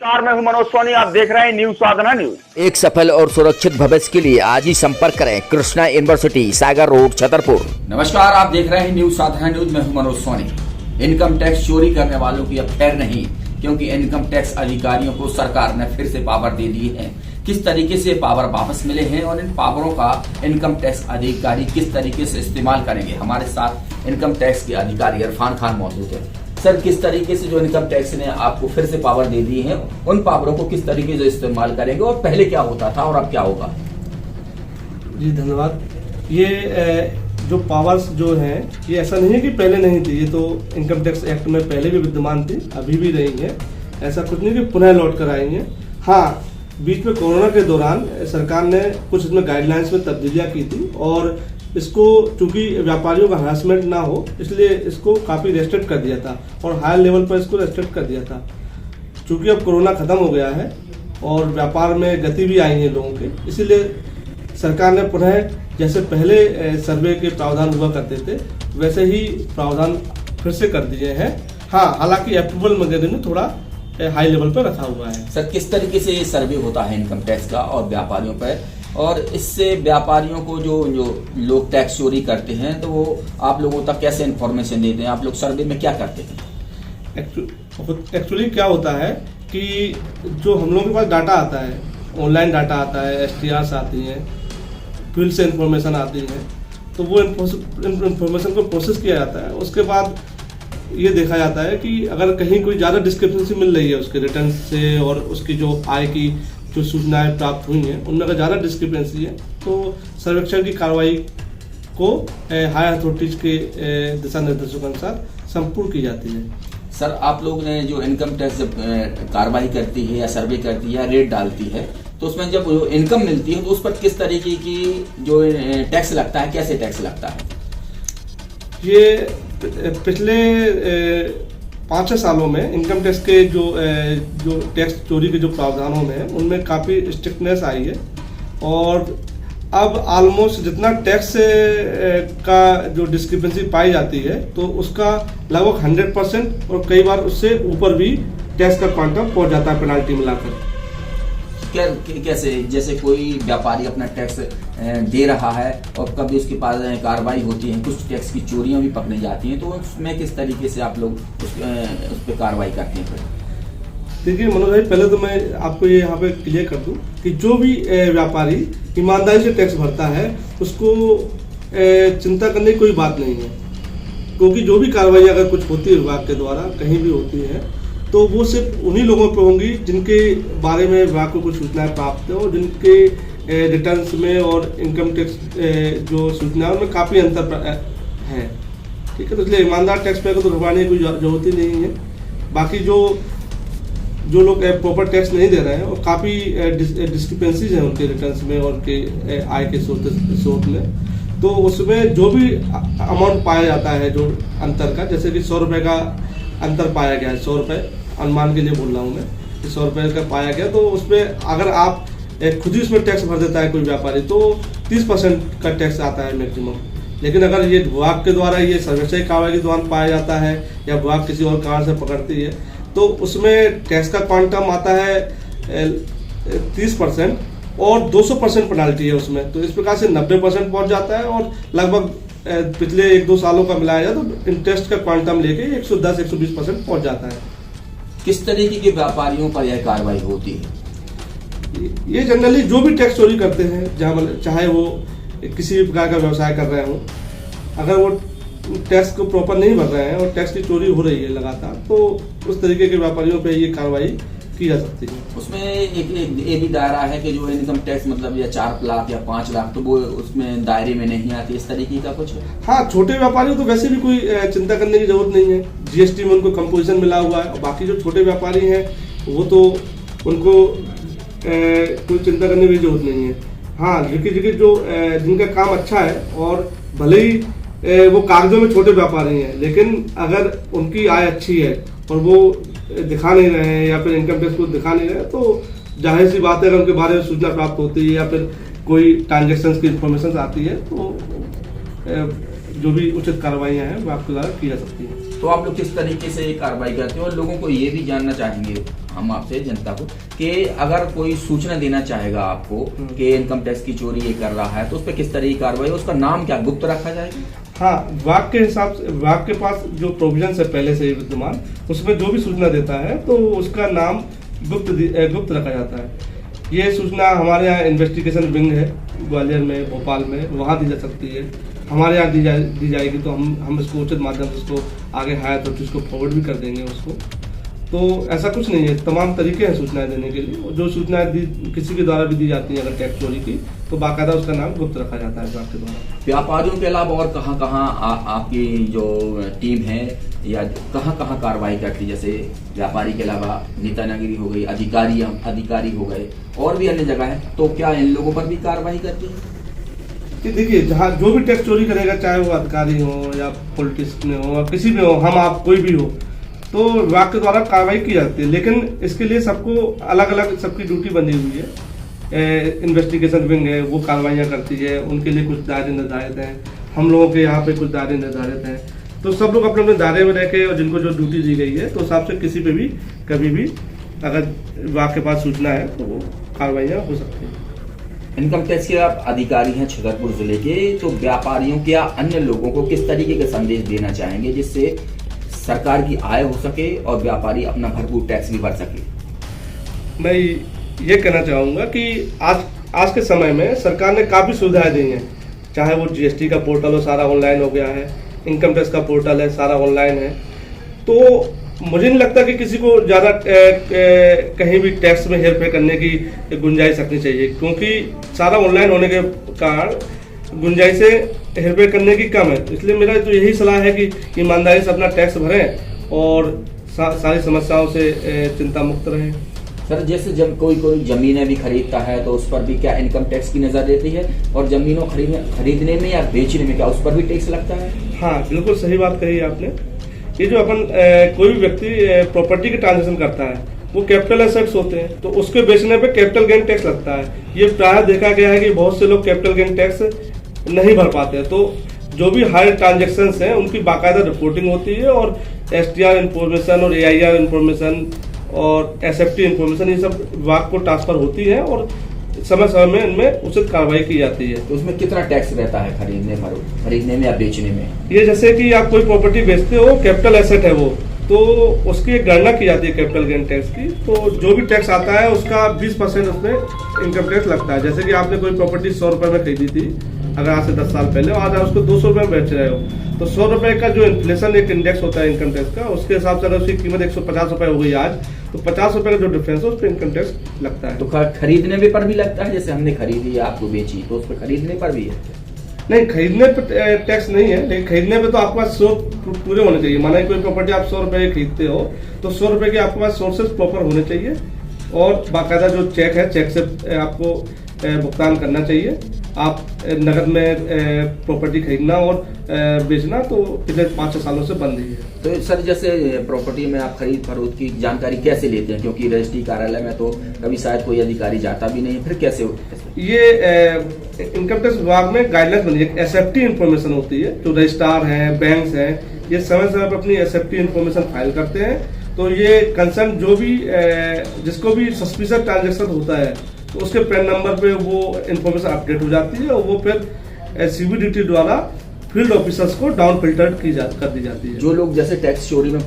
नमस्कार, मैं हूं मनोज सोनी। आप देख रहे हैं न्यूज साधना न्यूज। एक सफल और सुरक्षित भविष्य के लिए आज ही संपर्क करें कृष्णा यूनिवर्सिटी, सागर रोड, छतरपुर। नमस्कार, आप देख रहे हैं न्यूज साधना न्यूज। मैं हूं मनोज सोनी। इनकम टैक्स चोरी करने वालों की अब खैर नहीं, क्योंकि इनकम टैक्स अधिकारियों को सरकार ने फिर से पावर दे दी है। किस तरीके से पावर वापस मिले हैं और इन पावरों का इनकम टैक्स अधिकारी किस तरीके से इस्तेमाल करेंगे, हमारे साथ इनकम टैक्स के अधिकारी इरफान खान मौजूद है। सर, किस तरीके से जो इनकम टैक्स ने आपको फिर से पावर दे दी है, उन पावरों को किस तरीके से इस्तेमाल करेंगे और पहले क्या होता था और अब क्या होगा? जी धन्यवाद। ये जो पावर्स जो हैं, ये ऐसा नहीं है कि पहले नहीं थी, ये तो इनकम टैक्स एक्ट में पहले भी विद्यमान थी, अभी भी रही है। ऐसा कुछ नहीं कि पुनः लौट कर आई है। हाँ, बीच में कोरोना के दौरान सरकार ने कुछ इसमें गाइडलाइंस में तब्दीलियां की थी और इसको चूंकि व्यापारियों का हरासमेंट ना हो, इसलिए इसको काफ़ी रेस्ट्रिक्ट कर दिया था और हायर लेवल पर इसको रेस्ट्रिक्ट कर दिया था। चूंकि अब कोरोना खत्म हो गया है और व्यापार में गति भी आई है लोगों के, इसीलिए सरकार ने पुनः जैसे पहले सर्वे के प्रावधान हुआ करते थे, वैसे ही प्रावधान फिर से कर दिए हैं। हाँ, हालांकि अप्रूवल वगैरह ने थोड़ा हाई लेवल पर रखा हुआ है। सर, किस तरीके से ये सर्वे होता है इनकम टैक्स का और व्यापारियों पर, और इससे व्यापारियों को जो लोग टैक्स चोरी करते हैं तो वो आप लोगों तक कैसे इन्फॉर्मेशन देते हैं? आप लोग सर्वे में क्या करते हैं? एक्चुअली क्या होता है कि जो हम लोगों के पास डाटा आता है, ऑनलाइन डाटा आता है, STRs आती हैं, फील्ड से इंफॉर्मेशन आती है, तो वो इंफॉर्मेशन को प्रोसेस किया जाता है। उसके बाद ये देखा जाता है कि अगर कहीं कोई ज़्यादा डिस्क्रिपेंसी मिल रही है उसके रिटर्न से और उसकी जो आय की जो सूचनाएं प्राप्त हुई हैं, उनमें अगर ज़्यादा डिस्क्रिपेंसी है तो सर्वेक्षण की कार्रवाई को हायर अथॉरिटीज के दिशा निर्देशों के अनुसार संपूर्ण की जाती है। सर, आप लोग ने जो इनकम टैक्स जब कार्रवाई करती है या सर्वे करती है या रेट डालती है, तो उसमें जब इनकम मिलती है तो उस पर किस तरीके की जो टैक्स लगता है, कैसे टैक्स लगता है? ये पिछले 5-6 सालों में इनकम टैक्स के जो टैक्स चोरी के जो प्रावधानों में है, उनमें काफ़ी स्ट्रिक्टनेस आई है और अब ऑलमोस्ट जितना टैक्स का जो डिस्क्रिपेंसी पाई जाती है तो उसका लगभग 100% और कई बार उससे ऊपर भी टैक्स का क्वांटम पहुंच जाता है पेनाल्टी मिलाकर। कैसे? जैसे कोई व्यापारी अपना टैक्स दे रहा है और कभी उसके पास कार्रवाई होती है, कुछ टैक्स की चोरियां भी पकड़ी जाती हैं, तो उसमें किस तरीके से आप लोग उस पर कार्रवाई करते हैं? देखिए मनोज भाई, पहले तो मैं आपको ये यहाँ पे क्लियर कर दूं कि जो भी व्यापारी ईमानदारी से टैक्स भरता है उसको चिंता करने की कोई बात नहीं है, क्योंकि जो भी कार्रवाई अगर कुछ होती है विभाग के द्वारा कहीं भी होती है तो वो सिर्फ उन्हीं लोगों पे होंगी जिनके बारे में विभाग को कुछ सूचनाएं प्राप्त है और जिनके रिटर्न्स में और इनकम टैक्स जो सूचनाओं में काफ़ी अंतर है। ठीक है, तो इसलिए ईमानदार टैक्स पेयर को तो घबराने की कोई जरूरत ही नहीं है। बाकी जो लोग प्रॉपर टैक्स नहीं दे रहे हैं और काफ़ी डिस्क्रिपेंसीज हैं उनके रिटर्न्स में और उनके आय के स्रोत में, तो उसमें जो भी अमाउंट पाया जाता है जो अंतर का, जैसे कि 100 रुपये का अंतर पाया गया है, 100 रुपये अनुमान के लिए बोल रहा हूँ मैं कि 100 रुपये का पाया गया, तो उसमें अगर आप खुद ही उसमें टैक्स भर देता है कोई व्यापारी तो 30% का टैक्स आता है मैक्सिमम। लेकिन अगर ये विभाग के द्वारा ये सर्वेक्षण कार्रवाई के दौरान पाया जाता है या विभाग किसी और कारण से पकड़ती है तो उसमें टैक्स का क्वांटम आता है 30% और 200% पेनाल्टी है उसमें। तो इस प्रकार से 90% पहुँच जाता है और लगभग पिछले 1-2 सालों का मिलाया जाए तो इंटरेस्ट का क्वांटम लेके 110-120% पहुंच जाता है। किस तरीके के व्यापारियों पर यह कार्रवाई होती है? ये जनरली जो भी टैक्स चोरी करते हैं, जहाँ चाहे वो किसी भी प्रकार का व्यवसाय कर रहे हो, अगर वो टैक्स को प्रॉपर नहीं भर रहे हैं और टैक्स की चोरी हो रही है लगातार, तो उस तरीके के व्यापारियों पे ये कार्रवाई की जा सकती है। उसमें एक ये भी दायरा है कि जो इनकम टैक्स मतलब या 4 लाख या 5 लाख, तो वो उसमें दायरे में नहीं आती, इस तरीके का कुछ है? हाँ, छोटे व्यापारियों तो वैसे भी कोई चिंता करने की जरूरत नहीं है, GST में उनको कंपोजिशन मिला हुआ है। और बाकी जो छोटे व्यापारी हैं वो तो उनको कोई चिंता करने की जरूरत नहीं है। हाँ, लेकिन जो जिनका काम अच्छा है और भले ही वो कागजों में छोटे व्यापारी हैं, लेकिन अगर उनकी आय अच्छी है और वो दिखा नहीं रहे हैं या फिर इनकम टैक्स को दिखा नहीं रहे हैं, तो जाहिर सी बात है अगर उनके बारे में सूचना प्राप्त होती है या फिर कोई ट्रांजेक्शन की इन्फॉर्मेशन आती है तो जो भी उचित कार्रवाइयाँ हैं वो आपके द्वारा की जा सकती हैं। तो आप लोग किस तरीके से ये कार्रवाई करते हैं? और लोगों को ये भी जानना चाहेंगे हम आपसे जनता को कि अगर कोई सूचना देना चाहेगा आपको कि इनकम टैक्स की चोरी ये कर रहा है तो उस पर किस तरह की कार्रवाई, उसका नाम क्या गुप्त रखा जाएगा? हाँ, विभाग के हिसाब से विभाग के पास जो प्रोविजन है पहले से विद्यमान, उसमें जो भी सूचना देता है तो उसका नाम गुप्त रखा जाता है। ये सूचना हमारे यहाँ इन्वेस्टिगेशन विंग है ग्वालियर में, भोपाल में, वहाँ दी जा सकती है। हमारे यहाँ दी जाएगी तो हम इसको उचित माध्यम से उसको आगे हायर तो उसको फॉरवर्ड भी कर देंगे उसको। तो ऐसा कुछ नहीं है, तमाम तरीके हैं सूचनाएं देने के लिए। जो सूचनाएं किसी के द्वारा भी दी जाती है अगर टैक्स चोरी की, तो बाकायदा उसका नाम गुप्त रखा जाता है विभाग के द्वारा। व्यापारियों के अलावा और कहाँ कहाँ आपकी जो टीम है या कहाँ कहाँ कार्रवाई करती है? जैसे व्यापारी के अलावा नेतागिरी हो गई, अधिकारी हो गए, और भी अन्य जगह है, तो क्या इन लोगों पर भी कार्रवाई करती है? देखिए, जहाँ जो भी टैक्स चोरी करेगा, चाहे वो अधिकारी हो या पॉलिटिशियन हो या किसी भी हो, हम आप कोई भी हो, तो विभाग के द्वारा कार्रवाई की जाती है। लेकिन इसके लिए सबको अलग अलग सबकी ड्यूटी बनी हुई है। इन्वेस्टिगेशन विंग है, वो कार्रवाइयाँ करती है, उनके लिए कुछ दायरे निर्धारित हैं। हम लोगों के यहाँ पे कुछ दायरे निर्धारित हैं। तो सब लोग अपने अपने दायरे में रह के और जिनको जो ड्यूटी दी गई है, तो हिसाब से किसी पे भी कभी भी अगर विभाग के पास सूचना है तो वो कार्रवाइयाँ हो सकती हैं। इनकम टैक्स के आप अधिकारी हैं छतरपुर जिले के, तो व्यापारियों के या अन्य लोगों को किस तरीके का संदेश देना चाहेंगे जिससे सरकार की आय हो सके और व्यापारी अपना भरपूर टैक्स भी भर सके? मैं ये कहना चाहूँगा कि आज के समय में सरकार ने काफ़ी सुविधाएं दी हैं। चाहे वो जीएसटी का पोर्टल हो, सारा ऑनलाइन हो गया है, इनकम टैक्स का पोर्टल है, सारा ऑनलाइन है। तो मुझे नहीं लगता कि किसी को ज़्यादा कहीं भी टैक्स में हेरफेर करने की गुंजाइश रखनी चाहिए, क्योंकि सारा ऑनलाइन होने के कारण गुंजाइश से हेरफेर करने की कम है। इसलिए मेरा तो यही सलाह है कि ईमानदारी से अपना टैक्स भरें और सारी समस्याओं से चिंता मुक्त रहें। सर, जैसे जब कोई जमीनें भी खरीदता है तो उस पर भी क्या इनकम टैक्स की नजर रहती है? और जमीनों खरीदने में या बेचने में क्या उस पर भी टैक्स लगता है? हाँ, बिल्कुल सही बात कही आपने। ये जो अपन कोई भी व्यक्ति प्रॉपर्टी के ट्रांजेक्शन करता है, वो कैपिटल एसेट्स होते हैं, तो उसके बेचने पे कैपिटल गेन टैक्स लगता है। ये प्रायः देखा गया है कि बहुत से लोग कैपिटल गेन टैक्स नहीं भर पाते हैं। तो जो भी हाई ट्रांजेक्शन हैं उनकी बाकायदा रिपोर्टिंग होती है और STR इन्फॉर्मेशन और AIR इन्फॉर्मेशन और SFT इन्फॉर्मेशन, ये सब विभाग को ट्रांसफर होती है और समय समय में इनमें उचित कार्रवाई की जाती है। तो उसमें कितना टैक्स रहता है खरीदने में या बेचने में? ये जैसे कि आप कोई प्रॉपर्टी बेचते हो, कैपिटल एसेट है वो, तो उसकी गणना की जाती है कैपिटल गेन टैक्स की। तो जो भी टैक्स आता है उसका 20% उसमें इनकम टैक्स लगता है। जैसे कि आपने कोई प्रॉपर्टी 100 रुपए में खरीदी थी अगर आज से 10 साल पहले, और आज उसको 200 रुपए में बेच रहे हो, तो 100 रुपए का जो इन्फ्लेशन एक इंडेक्स होता है इनकम टैक्स का, उसके हिसाब से अगर उसकी कीमत 150 रुपए हो गई आज, तो 50 रुपए का जो डिफरेंस है उस पर इनकम टैक्स लगता है। तो खरीदने में पर भी लगता है? जैसे हमने खरीदी या आपको बेची तो उस पर खरीदने पर भी है? नहीं, खरीदने पे टैक्स नहीं है, लेकिन खरीदने पे तो आपके पास स्रोत पूरे होने चाहिए। माना कोई प्रॉपर्टी आप 100 रुपए खरीदते हो तो 100 रुपए के आपके पास सोर्सेज प्रॉपर होने चाहिए और बाकायदा जो चेक है, चेक से आपको भुगतान करना चाहिए। आप नगद में प्रॉपर्टी खरीदना और बेचना तो पिछले 5-6 सालों से बंद ही है। तो सर, जैसे प्रॉपर्टी में आप खरीद फरोख्त की जानकारी कैसे लेते हैं? क्योंकि रजिस्ट्री कार्यालय में तो कभी शायद कोई अधिकारी जाता भी नहीं, फिर कैसे होता है? ये इनकम टैक्स विभाग में गाइडलाइंस बनी है। SFT इन्फॉर्मेशन होती है, जो रजिस्ट्रार हैं, बैंक्स हैं, ये समय समय पर अपनी SFT इन्फॉर्मेशन फाइल करते हैं। तो ये कंसर्न जो भी जिसको भी सस्पिशियस ट्रांजेक्शन होता है तो उसके पैन नंबर पे वो इन्फॉर्मेशन अपडेट हो जाती है और वो फिर CBDT द्वारा फील्ड ऑफिसर्स को डाउन फिल्टर कर दी जाती है। जो लोग जैसे टैक्स चोरी में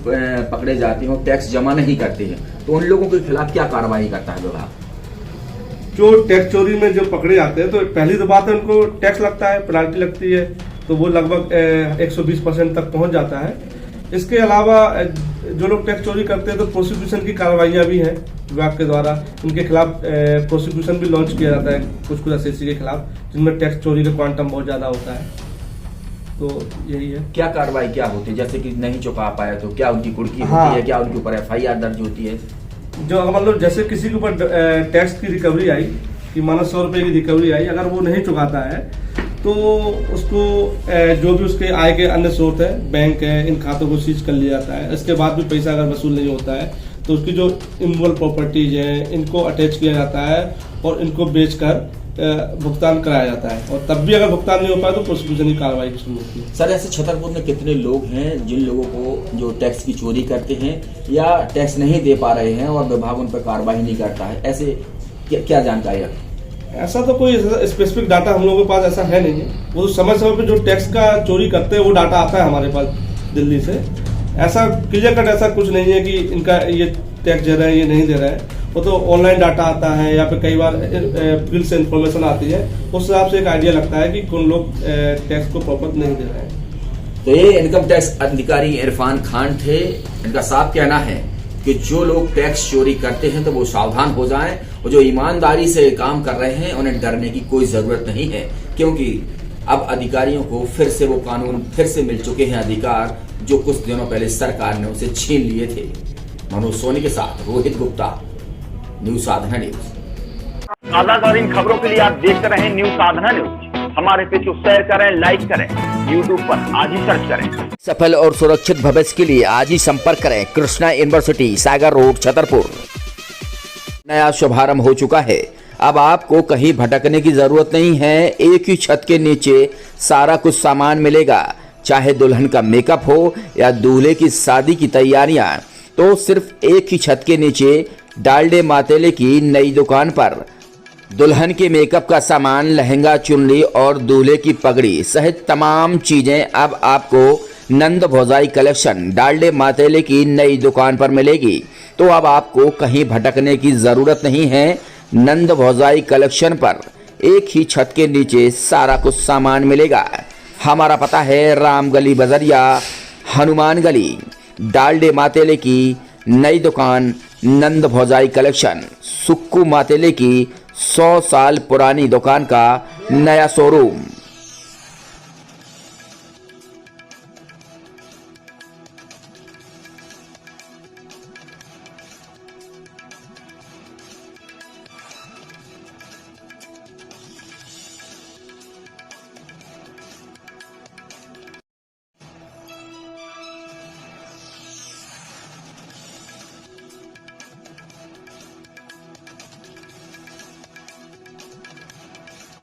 पकड़े जाते हैं और टैक्स जमा नहीं करते हैं, तो उन लोगों के खिलाफ क्या कार्रवाई करता है विभाग? जो टैक्स चोरी में जो पकड़े जाते हैं, तो पहली तो बात है उनको टैक्स लगता है, पेनाल्टी लगती है, तो वो लगभग 120% तक पहुंच जाता है। इसके अलावा जो लोग टैक्स चोरी करते हैं तो प्रोसिक्यूशन की कार्रवाइयाँ भी हैं विभाग के द्वारा। उनके खिलाफ प्रोसिक्यूशन भी लॉन्च किया जाता है कुछ असेसी के खिलाफ, जिनमें टैक्स चोरी का क्वांटम बहुत ज़्यादा होता है। तो यही है। क्या कार्रवाई क्या होती है? जैसे कि नहीं चुका पाया तो क्या उनकी कुर्की होती है? क्या उनके ऊपर FIR दर्ज होती है? जो मतलब जैसे किसी के ऊपर टैक्स की रिकवरी आई कि माना 100 रुपए की रिकवरी आई, अगर वो नहीं चुकाता है तो उसको जो भी उसके आय के अन्य स्रोत है, बैंक है, इन खातों को सीज कर लिया जाता है। इसके बाद भी पैसा अगर वसूल नहीं होता है तो उसकी जो इमूवेबल प्रॉपर्टीज हैं इनको अटैच किया जाता है और इनको बेचकर भुगतान कराया जाता है, और तब भी अगर भुगतान नहीं हो पाए तो प्रोसिक्यूशन की कार्रवाई शुरू होती है। सर, ऐसे छतरपुर में कितने लोग हैं जिन लोगों को जो टैक्स की चोरी करते हैं या टैक्स नहीं दे पा रहे हैं और विभाग उन पर कार्रवाई नहीं करता है? ऐसे क्या जानकारी है? ऐसा तो कोई स्पेसिफिक डाटा हम लोगों के पास ऐसा है नहीं है। वो तो समय समय पे जो टैक्स का चोरी करते हैं वो डाटा आता है हमारे पास दिल्ली से। ऐसा क्लियर कट ऐसा कुछ नहीं है कि इनका ये टैक्स दे रहा है ये नहीं दे रहा है। वो तो ऑनलाइन डाटा आता है या फिर कई बार फील्ड से इन्फॉर्मेशन आती है, उस हिसाब से एक आइडिया लगता है कि कौन लोग टैक्स को प्रॉपर नहीं दे रहे हैं। तो ये इनकम टैक्स अधिकारी इरफान खान थे। इनका साफ कहना है कि जो लोग टैक्स चोरी करते हैं तो वो सावधान हो जाएं, और जो ईमानदारी से काम कर रहे हैं उन्हें डरने की कोई जरूरत नहीं है, क्योंकि अब अधिकारियों को फिर से वो कानून फिर से मिल चुके हैं अधिकार जो कुछ दिनों पहले सरकार ने उसे छीन लिए थे। मनोज सोनी के साथ रोहित गुप्ता, न्यूज साधना न्यूज। ताज़ा खबरों के लिए आप देखते रहें न्यूज साधना न्यूज। हमारे पेज को शेयर करें, लाइक करें, यूट्यूब पर आज ही सर्च करें। सफल और सुरक्षित भविष्य के लिए आज ही संपर्क करें कृष्णा यूनिवर्सिटी, सागर रोड, छतरपुर। नया शुभारंभ हो चुका है। अब आपको कहीं भटकने की जरूरत नहीं है। एक ही छत के नीचे सारा कुछ सामान मिलेगा, चाहे दुल्हन का मेकअप हो या दूल्हे की शादी की तैयारियां, तो सिर्फ एक ही छत के नीचे डालडे मातेले की नई दुकान पर दुल्हन के मेकअप का सामान, लहंगा, चुनरी और दूल्हे की पगड़ी सहित तमाम चीजें अब आपको नंद भौजाई कलेक्शन डालडे मातेले की नई दुकान पर मिलेगी। तो अब आपको कहीं भटकने की जरूरत नहीं है। नंद भौजाई कलेक्शन पर एक ही छत के नीचे सारा कुछ सामान मिलेगा। हमारा पता है राम गली बजरिया, हनुमान गली। डालडे मातेले की नई दुकान नंद भौजाई कलेक्शन, सुक्कू मातेले की 100 साल पुरानी दुकान का नया शोरूम।